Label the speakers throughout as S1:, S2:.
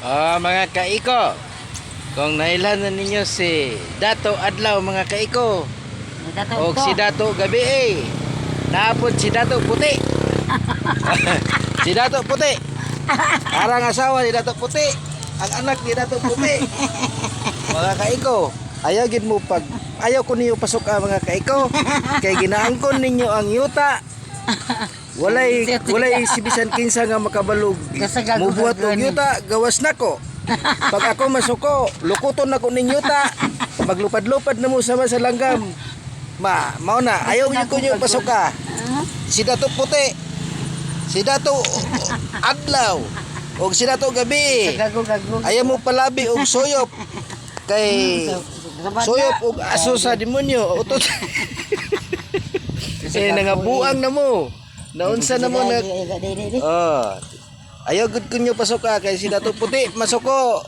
S1: Mga kaiko, kung nailan na ninyo si Dato Adlaw mga kaiko, o si Dato Gabi naapod si Dato Puti. Si Dato Puti, parang asawa ni Dato Puti, ang anak ni Dato Puti. Mga kaiko, ayaw gid mo pag ayaw ko niyo pasok mga kaiko, kay ginaangkon ninyo ang yuta. Walay si bisan kinsa nga makabalog. Mubuhat og yuta, gawas nako. Pag ako masuko, lukuton nako ning yuta. Maglupad-lupad na mo sama sa langgam. Mao na, ayaw gyud ko niyo pasuka. Si Dato Puti, si Dato Adlaw, og si Dato Gabi. Ayaw mo palabi og soyop. Kay soyop og aso sa demonyo, utot. Nangabuang na mo. Naunsa na mo na. Ayaw gud kunyo pasok ka kay si Dato Puti masuko.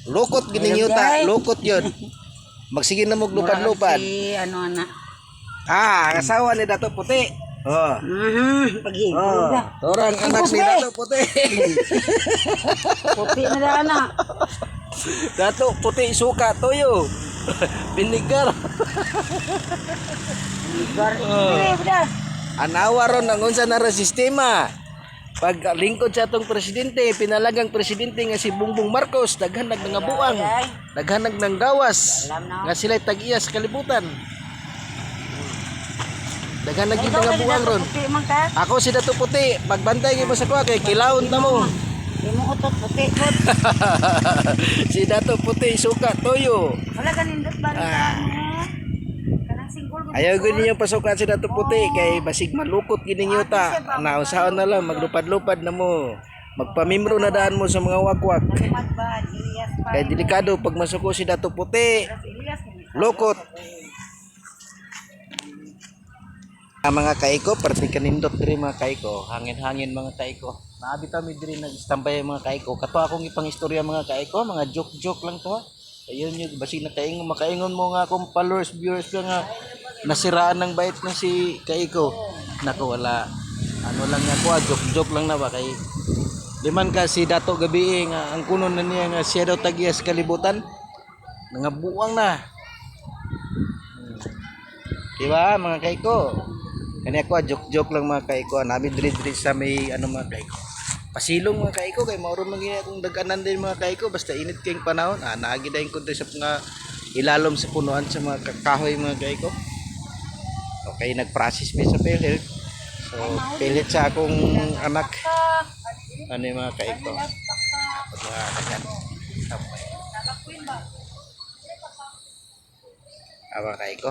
S1: Lukot gining yuta, lukot yun. Magsige na mo lupad-lupad.
S2: Si ano ana.
S1: Asawa ni Dato Puti. Torang anak ni Dato Puti.
S2: Puti na da ana.
S1: Dato Puti suka toyo. Binigar. Anawa ron ang unsa na ra sistema. Pag lingkod sa atong presidente, pinalagang presidente nga si Bongbong Marcos, daghan nagngabuang, daghan nanggawas, nga sila'y tag-iya sa kalibutan. Daghan nagnabuang ron. Ako si Dato Puti, pagbantay gyud mo sa kuha kay kilawon ta mo.
S2: Imo utot puti pod.
S1: Si Dato Puti suka toyo.
S2: Wala kanindot ba
S1: Ayaw gud ninyo pasukan si Dato Puti kay basig malukot gid ninyo ta. Nausaon na lang maglupad-lupad na mo. Magpamimro na daan mo sa mga wakwak. Kay delikado pag masuko si Dato Puti. Lukot. Mga kaiko, parti kanindot diri mga kaiko. Hangin-hangin mga kaiko. Naabi ta mi diri nag-standby mga kaiko. Kato akong ipang istorya mga kaiko, mga joke-joke lang to. Ayun yung basig na kaingon makaingon mo nga akong followers, viewers ka nga nasiraan ng bait na si Kaiko. Nako wala. Ano lang nga ko, joke lang na ba kay liman ka si Dato Gabi nga ang kunon na niya nga siya daw tagiya sa kalibutan. Nangabuang na. Diba mga Kaiko? Kani ako joke lang mga Kaiko. Nabi diri sa may ano mga Kaiko. Pasilong mga Kaiko kay mauron man gyud akong daganan din mga Kaiko basta init kayong panahon. Naagi dayon ko sa mga ilalom sa punuan sa mga kahoy mga Kaiko. Okay, nag-process mi sa pellet. So, pellet sa akong anak. Ano yung mga Kaiko? Mga Kaiko.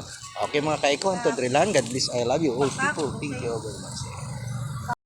S1: Okay mga Kaiko, until lang. God bless, I love you all people. Thank you very much.